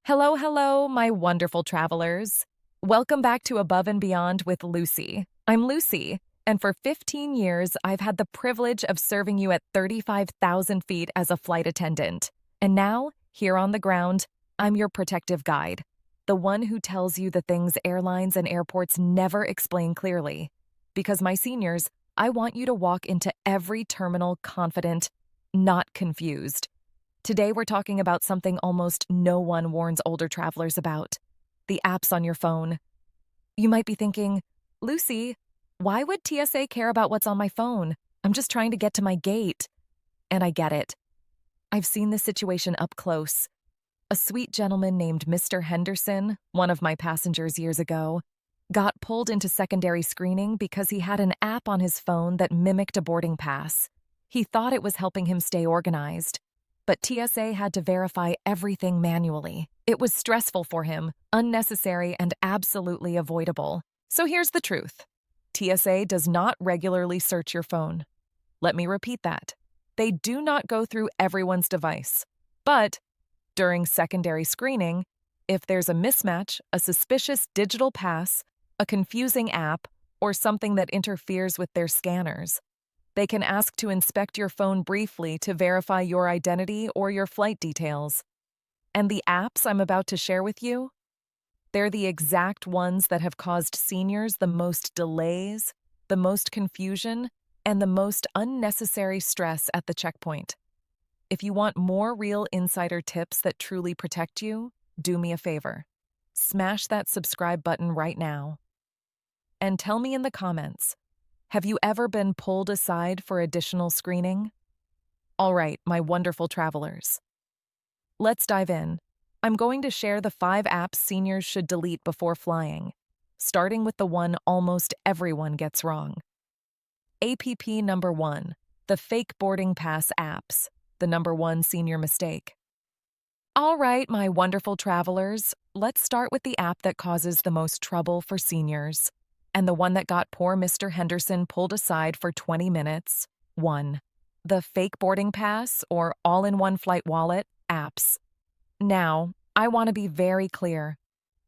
Hello, hello, my wonderful travelers. Welcome back to Above and Beyond with Lucy. I'm Lucy, and for 15 years, I've had the privilege of serving you at 35,000 feet as a flight attendant. And now, here on the ground, I'm your protective guide, the one who tells you the things airlines and airports never explain clearly. Because my seniors, I want you to walk into every terminal confident, not confused. Today, we're talking about something almost no one warns older travelers about: the apps on your phone. You might be thinking, Lucy, why would TSA care about what's on my phone? I'm just trying to get to my gate. And I get it. I've seen this situation up close. A sweet gentleman named Mr. Henderson, one of my passengers years ago, got pulled into secondary screening because he had an app on his phone that mimicked a boarding pass. He thought it was helping him stay organized. But TSA had to verify everything manually. It was stressful for him, unnecessary, and absolutely avoidable. So here's the truth. TSA does not regularly search your phone. Let me repeat that. They do not go through everyone's device. But during secondary screening, if there's a mismatch, a suspicious digital pass, a confusing app, or something that interferes with their scanners, they can ask to inspect your phone briefly to verify your identity or your flight details. And the apps I'm about to share with you, they're the exact ones that have caused seniors the most delays, the most confusion, and the most unnecessary stress at the checkpoint. If you want more real insider tips that truly protect you, do me a favor. Smash that subscribe button right now. And tell me in the comments, have you ever been pulled aside for additional screening? All right, my wonderful travelers. Let's dive in. I'm going to share the 5 apps seniors should delete before flying, starting with the one almost everyone gets wrong. APP number 1, the fake boarding pass apps, the number 1 senior mistake. All right, my wonderful travelers, let's start with the app that causes the most trouble for seniors. And the one that got poor Mr. Henderson pulled aside for 20 minutes. 1. The fake boarding pass or all-in-one flight wallet apps. Now, I want to be very clear.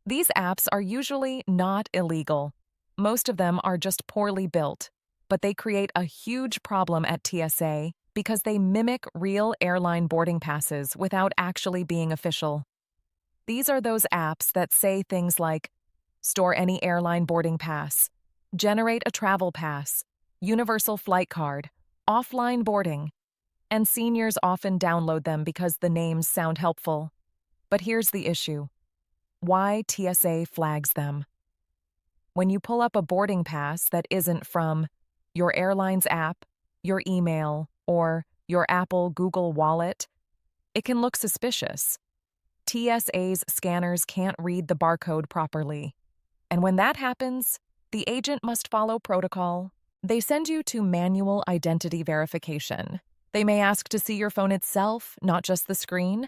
These apps are usually not illegal. Most of them are just poorly built, but they create a huge problem at TSA because they mimic real airline boarding passes without actually being official. These are those apps that say things like, store any airline boarding pass, generate a travel pass, universal flight card, offline boarding, and seniors often download them because the names sound helpful. But here's the issue. Why TSA flags them? When you pull up a boarding pass that isn't from your airline's app, your email, or your Apple Google Wallet, it can look suspicious. TSA's scanners can't read the barcode properly. And when that happens, the agent must follow protocol. They send you to manual identity verification. They may ask to see your phone itself, not just the screen.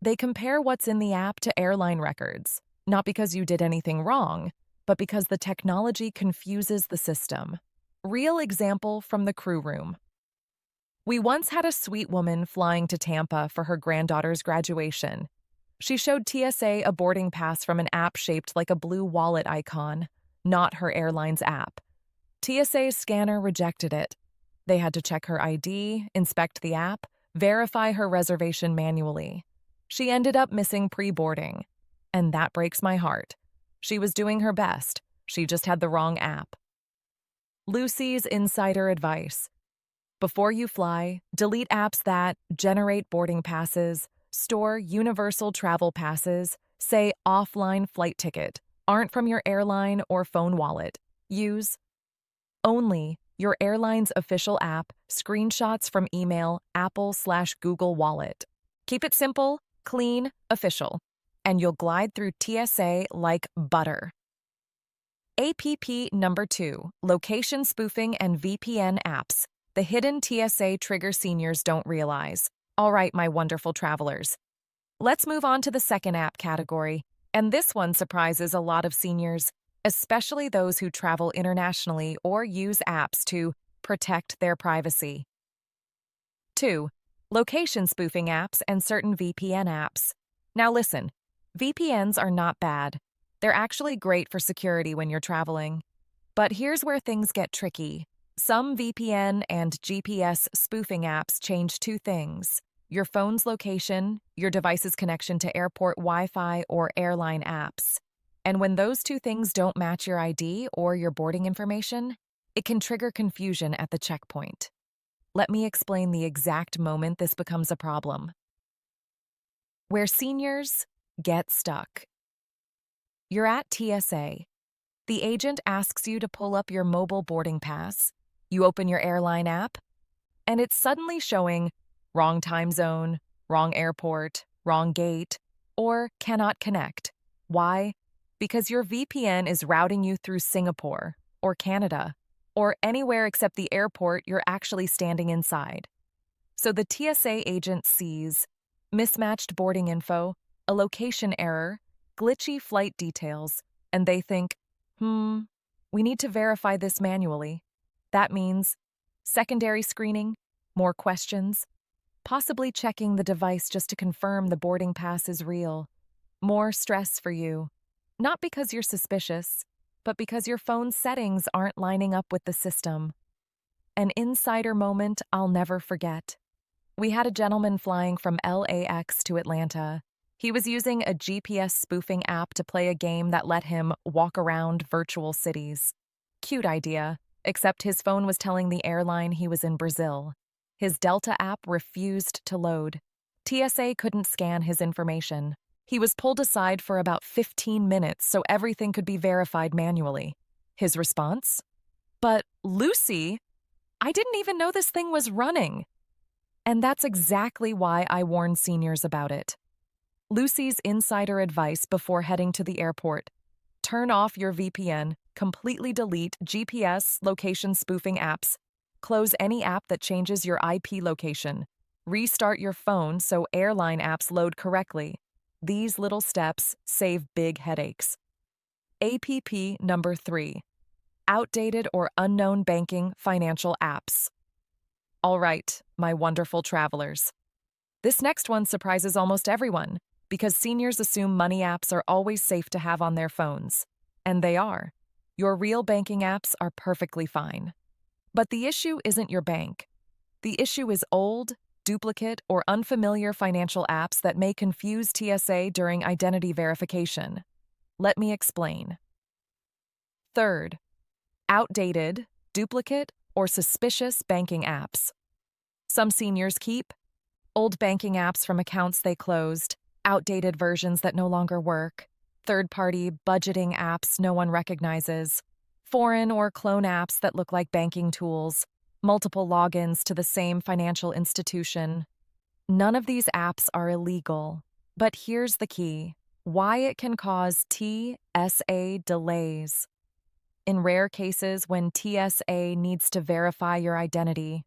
They compare what's in the app to airline records, not because you did anything wrong, but because the technology confuses the system. Real example from the crew room. We once had a sweet woman flying to Tampa for her granddaughter's graduation. She showed TSA a boarding pass from an app shaped like a blue wallet icon, not her airline's app. TSA's scanner rejected it. They had to check her ID, inspect the app, verify her reservation manually. She ended up missing pre-boarding. And that breaks my heart. She was doing her best. She just had the wrong app. Lucy's insider advice. Before you fly, delete apps that generate boarding passes, store universal travel passes, say offline flight ticket, aren't from your airline or phone wallet. Use only your airline's official app, screenshots from email, Apple/Google Wallet. Keep it simple, clean, official, and you'll glide through TSA like butter. APP number 2, location spoofing and VPN apps, the hidden TSA trigger seniors don't realize. All right, my wonderful travelers. Let's move on to the second app category, and this one surprises a lot of seniors, especially those who travel internationally or use apps to protect their privacy. 2. Location spoofing apps and certain VPN apps. Now listen, VPNs are not bad. They're actually great for security when you're traveling. But here's where things get tricky. Some VPN and GPS spoofing apps change two things: your phone's location, your device's connection to airport Wi-Fi or airline apps. And when those two things don't match your ID or your boarding information, it can trigger confusion at the checkpoint. Let me explain the exact moment this becomes a problem. Where seniors get stuck. You're at TSA. The agent asks you to pull up your mobile boarding pass. You open your airline app, and it's suddenly showing wrong time zone, wrong airport, wrong gate, or cannot connect. Why? Because your VPN is routing you through Singapore or Canada or anywhere except the airport you're actually standing inside. So the TSA agent sees mismatched boarding info, a location error, glitchy flight details, and they think, we need to verify this manually. That means secondary screening, more questions, possibly checking the device just to confirm the boarding pass is real. More stress for you. Not because you're suspicious, but because your phone's settings aren't lining up with the system. An insider moment I'll never forget. We had a gentleman flying from LAX to Atlanta. He was using a GPS spoofing app to play a game that let him walk around virtual cities. Cute idea, except his phone was telling the airline he was in Brazil. His Delta app refused to load. TSA couldn't scan his information. He was pulled aside for about 15 minutes so everything could be verified manually. His response? "But, Lucy, I didn't even know this thing was running." And that's exactly why I warn seniors about it. Lucy's insider advice before heading to the airport: turn off your VPN, completely delete GPS location spoofing apps, close any app that changes your IP location, restart your phone so airline apps load correctly. These little steps save big headaches. APP number 3. Outdated or unknown banking financial apps. All right, my wonderful travelers. This next one surprises almost everyone because seniors assume money apps are always safe to have on their phones. And they are. Your real banking apps are perfectly fine. But the issue isn't your bank. The issue is old, duplicate, or unfamiliar financial apps that may confuse TSA during identity verification. Let me explain. Third, outdated, duplicate, or suspicious banking apps. Some seniors keep old banking apps from accounts they closed, outdated versions that no longer work, third-party budgeting apps no one recognizes, foreign or clone apps that look like banking tools, multiple logins to the same financial institution. None of these apps are illegal, but here's the key: why it can cause TSA delays. In rare cases when TSA needs to verify your identity,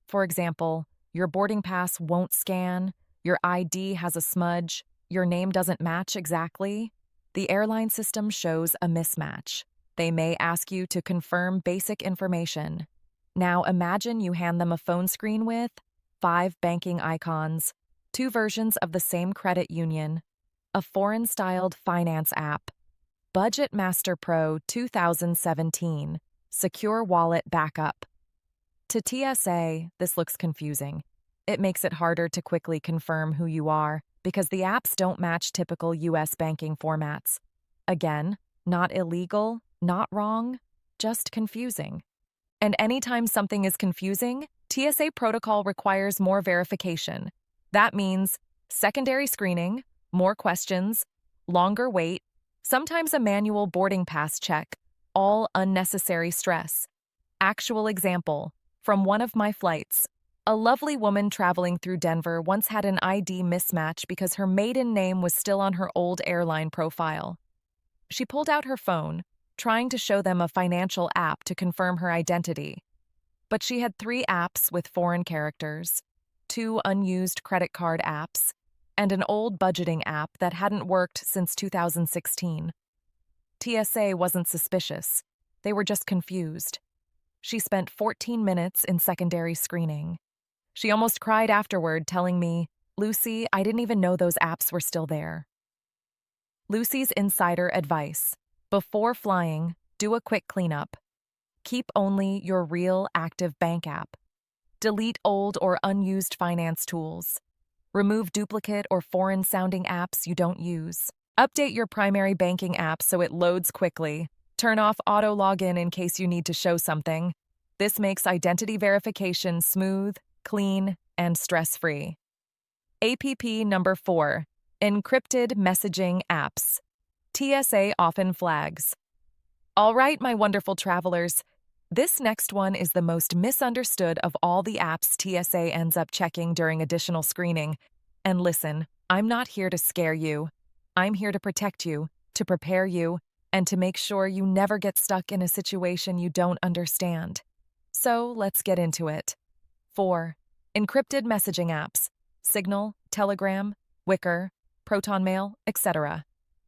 for example, your boarding pass won't scan, your ID has a smudge, your name doesn't match exactly, the airline system shows a mismatch. They may ask you to confirm basic information. Now imagine you hand them a phone screen with 5 banking icons, 2 versions of the same credit union, a foreign-styled finance app, Budget Master Pro 2017, Secure Wallet Backup. To TSA, this looks confusing. It makes it harder to quickly confirm who you are because the apps don't match typical US banking formats. Again, not illegal, not wrong, just confusing. And anytime something is confusing, TSA protocol requires more verification. That means secondary screening, more questions, longer wait, sometimes a manual boarding pass check, all unnecessary stress. Actual example, from one of my flights. A lovely woman traveling through Denver once had an ID mismatch because her maiden name was still on her old airline profile. She pulled out her phone, trying to show them a financial app to confirm her identity. But she had 3 apps with foreign characters, 2 unused credit card apps, and an old budgeting app that hadn't worked since 2016. TSA wasn't suspicious. They were just confused. She spent 14 minutes in secondary screening. She almost cried afterward, telling me, "Lucy, I didn't even know those apps were still there." Lucy's insider advice. Before flying, do a quick cleanup. Keep only your real active bank app. Delete old or unused finance tools. Remove duplicate or foreign-sounding apps you don't use. Update your primary banking app so it loads quickly. Turn off auto login in case you need to show something. This makes identity verification smooth, clean, and stress-free. APP number 4. Encrypted messaging apps. TSA often flags. All right, my wonderful travelers. This next one is the most misunderstood of all the apps TSA ends up checking during additional screening. And listen, I'm not here to scare you. I'm here to protect you, to prepare you, and to make sure you never get stuck in a situation you don't understand. So let's get into it. 4. Encrypted messaging apps. Signal, Telegram, Wicker, ProtonMail, etc.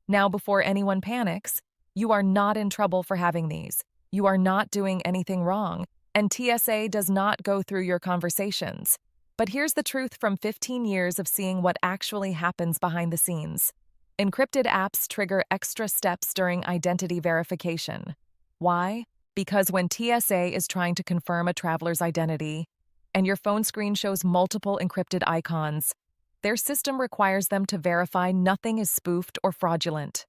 Now, before anyone panics, you are not in trouble for having these. You are not doing anything wrong, and TSA does not go through your conversations. But here's the truth from 15 years of seeing what actually happens behind the scenes. Encrypted apps trigger extra steps during identity verification. Why? Because when TSA is trying to confirm a traveler's identity, and your phone screen shows multiple encrypted icons, their system requires them to verify nothing is spoofed or fraudulent.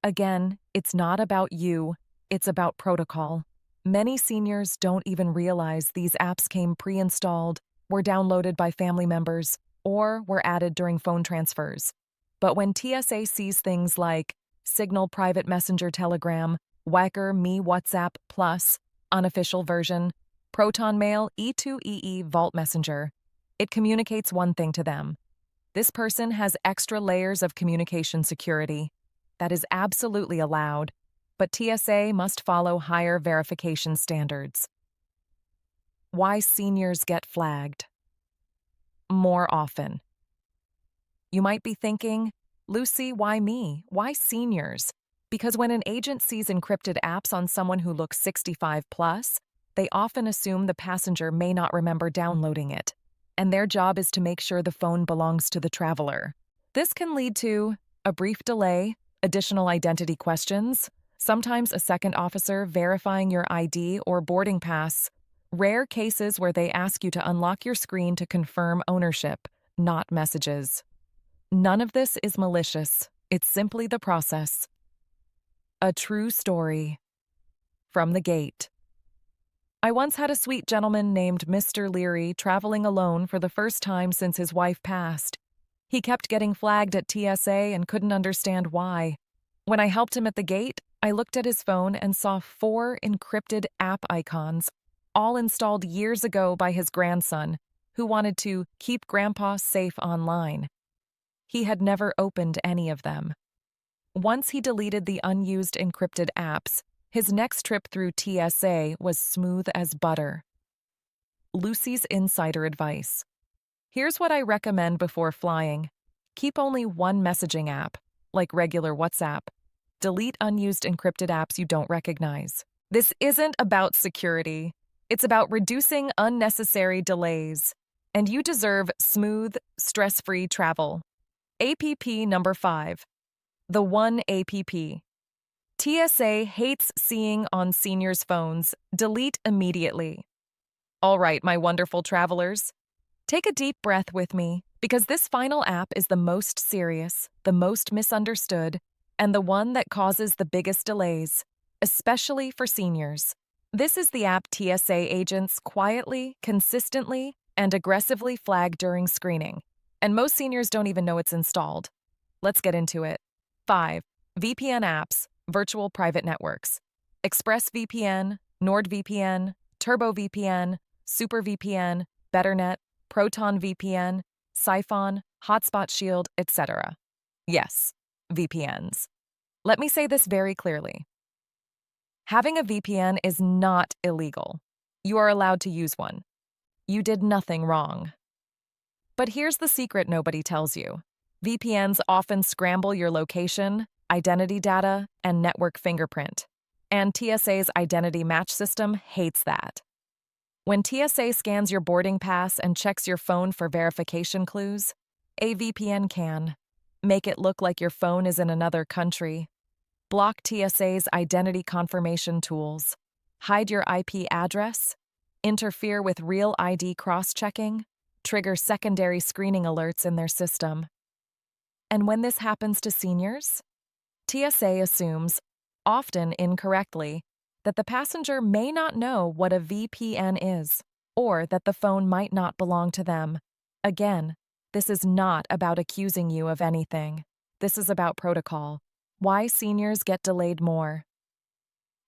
Again, it's not about you, it's about protocol. Many seniors don't even realize these apps came pre-installed, were downloaded by family members, or were added during phone transfers. But when TSA sees things like Signal Private Messenger Telegram, Wicker Me WhatsApp Plus, unofficial version, ProtonMail E2EE Vault Messenger, it communicates one thing to them. This person has extra layers of communication security. That is absolutely allowed, but TSA must follow higher verification standards. Why seniors get flagged more often. You might be thinking, Lucy, why me? Why seniors? Because when an agent sees encrypted apps on someone who looks 65 plus, they often assume the passenger may not remember downloading it, and their job is to make sure the phone belongs to the traveler. This can lead to a brief delay, additional identity questions, sometimes a second officer verifying your ID or boarding pass, rare cases where they ask you to unlock your screen to confirm ownership, not messages. None of this is malicious. It's simply the process. A true story. From the gate. I once had a sweet gentleman named Mr. Leary traveling alone for the first time since his wife passed. He kept getting flagged at TSA and couldn't understand why. When I helped him at the gate, I looked at his phone and saw 4 encrypted app icons, all installed years ago by his grandson, who wanted to keep Grandpa safe online. He had never opened any of them. Once he deleted the unused encrypted apps, his next trip through TSA was smooth as butter. Lucy's insider advice. Here's what I recommend before flying. Keep only one messaging app, like regular WhatsApp. Delete unused encrypted apps you don't recognize. This isn't about security. It's about reducing unnecessary delays. And you deserve smooth, stress-free travel. APP number 5. The One APP. TSA hates seeing on seniors' phones. Delete immediately. All right, my wonderful travelers. Take a deep breath with me, because this final app is the most serious, the most misunderstood, and the one that causes the biggest delays, especially for seniors. This is the app TSA agents quietly, consistently, and aggressively flag during screening, and most seniors don't even know it's installed. Let's get into it. 5. VPN apps, virtual private networks. ExpressVPN, NordVPN, TurboVPN, SuperVPN, BetterNet, ProtonVPN, Siphon, Hotspot Shield, etc. Yes, VPNs. Let me say this very clearly. Having a VPN is not illegal. You are allowed to use one. You did nothing wrong. But here's the secret nobody tells you. VPNs often scramble your location, identity data, and network fingerprint. And TSA's identity match system hates that. When TSA scans your boarding pass and checks your phone for verification clues, a VPN can. Make it look like your phone is in another country. Block TSA's identity confirmation tools. Hide your IP address. Interfere with real ID cross-checking. Trigger secondary screening alerts in their system. And when this happens to seniors, TSA assumes, often incorrectly, that the passenger may not know what a VPN is, or that the phone might not belong to them. Again, this is not about accusing you of anything. This is about protocol. Why seniors get delayed more.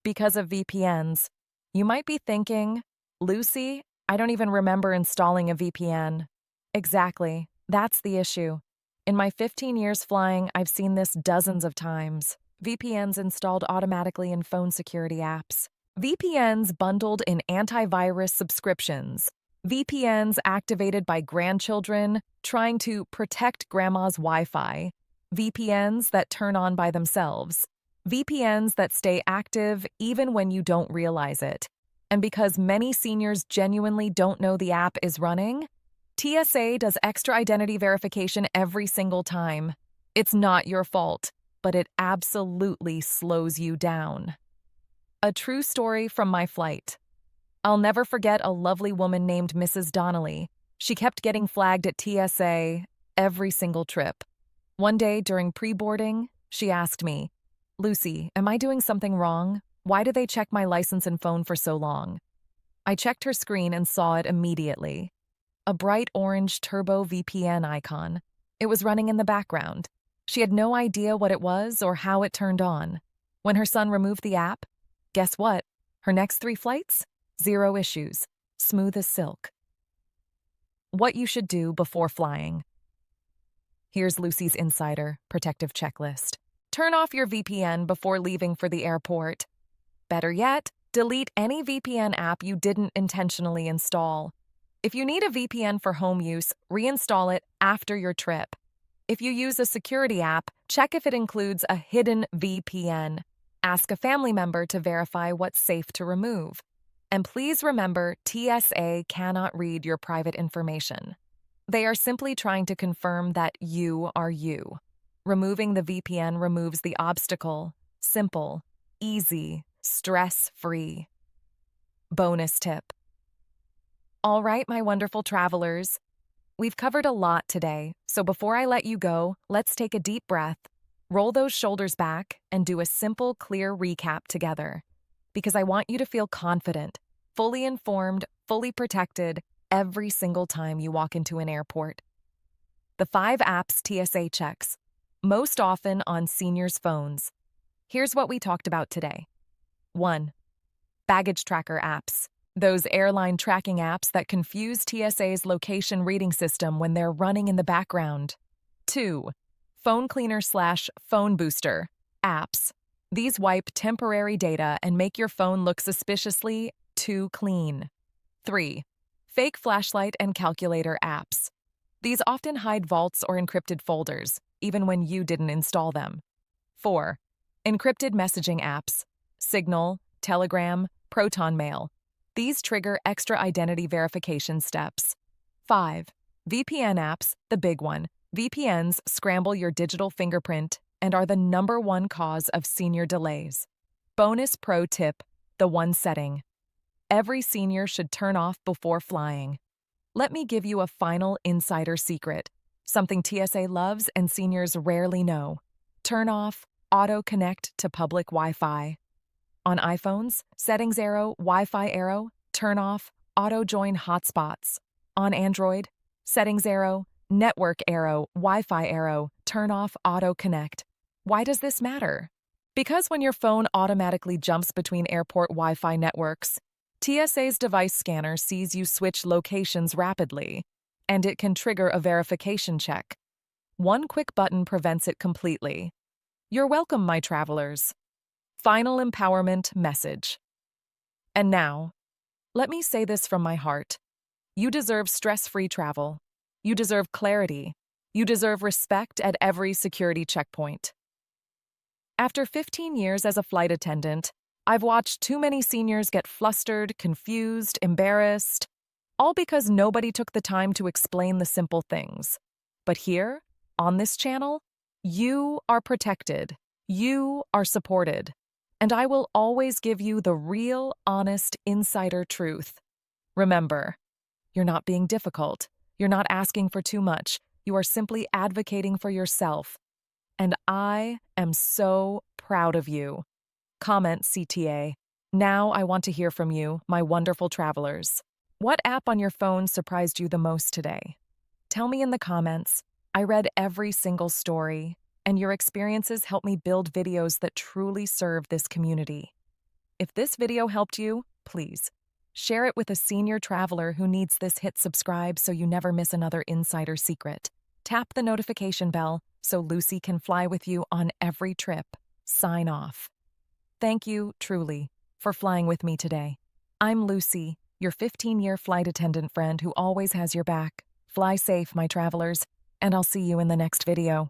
Because of VPNs, you might be thinking, Lucy, I don't even remember installing a VPN. Exactly, that's the issue. In my 15 years flying, I've seen this dozens of times. VPNs installed automatically in phone security apps. VPNs bundled in antivirus subscriptions. VPNs activated by grandchildren trying to protect grandma's Wi-Fi. VPNs that turn on by themselves. VPNs that stay active even when you don't realize it. And because many seniors genuinely don't know the app is running, TSA does extra identity verification every single time. It's not your fault, but it absolutely slows you down. A true story from my flight. I'll never forget a lovely woman named Mrs. Donnelly. She kept getting flagged at TSA every single trip. One day during pre-boarding, she asked me, Lucy, am I doing something wrong? Why do they check my license and phone for so long? I checked her screen and saw it immediately. A bright orange turbo VPN icon. It was running in the background. She had no idea what it was or how it turned on. When her son removed the app, guess what? Her next 3 flights? 0 issues. Smooth as silk. What you should do before flying. Here's Lucy's Insider Protective Checklist. Turn off your VPN before leaving for the airport. Better yet, delete any VPN app you didn't intentionally install. If you need a VPN for home use, reinstall it after your trip. If you use a security app, check if it includes a hidden VPN. Ask a family member to verify what's safe to remove. And please remember, TSA cannot read your private information. They are simply trying to confirm that you are you. Removing the VPN removes the obstacle. Simple, easy, stress-free. Bonus tip. All right, my wonderful travelers. We've covered a lot today, so before I let you go, let's take a deep breath, roll those shoulders back, and do a simple, clear recap together. Because I want you to feel confident, fully informed, fully protected every single time you walk into an airport. The 5 apps TSA checks, most often on seniors' phones. Here's what we talked about today. 1. Baggage tracker apps. Those airline tracking apps that confuse TSA's location reading system when they're running in the background. 2. Phone cleaner/phone booster apps. These wipe temporary data and make your phone look suspiciously too clean. 3. Fake flashlight and calculator apps. These often hide vaults or encrypted folders, even when you didn't install them. 4. Encrypted messaging apps. Signal, Telegram, Proton Mail. These trigger extra identity verification steps. 5. VPN apps, the big one. VPNs scramble your digital fingerprint and are the #1 cause of senior delays. Bonus pro tip, the one setting. Every senior should turn off before flying. Let me give you a final insider secret, something TSA loves and seniors rarely know. Turn off Auto Connect to public Wi-Fi. On iPhones, settings arrow, Wi-Fi arrow, turn off Auto Join Hotspots. On Android, settings arrow, network arrow, Wi-Fi arrow, turn off Auto Connect. Why does this matter? Because when your phone automatically jumps between airport Wi-Fi networks, TSA's device scanner sees you switch locations rapidly, and it can trigger a verification check. One quick button prevents it completely. You're welcome, my travelers. Final empowerment message. And now, let me say this from my heart. You deserve stress-free travel. You deserve clarity. You deserve respect at every security checkpoint. After 15 years as a flight attendant, I've watched too many seniors get flustered, confused, embarrassed, all because nobody took the time to explain the simple things. But here, on this channel, You are protected. You are supported. And I will always give you the real, honest, insider truth. Remember, you're not being difficult. You're not asking for too much. You are simply advocating for yourself. And I am so proud of you. Comment CTA. Now I want to hear from you, my wonderful travelers. What app on your phone surprised you the most today? Tell me in the comments. I read every single story, and your experiences help me build videos that truly serve this community. If this video helped you, please share it with a senior traveler who needs this. Hit subscribe so you never miss another insider secret. Tap the notification bell so Lucy can fly with you on every trip. Sign off. Thank you, truly, for flying with me today. I'm Lucy, your 15-year flight attendant friend who always has your back. Fly safe, my travelers, and I'll see you in the next video.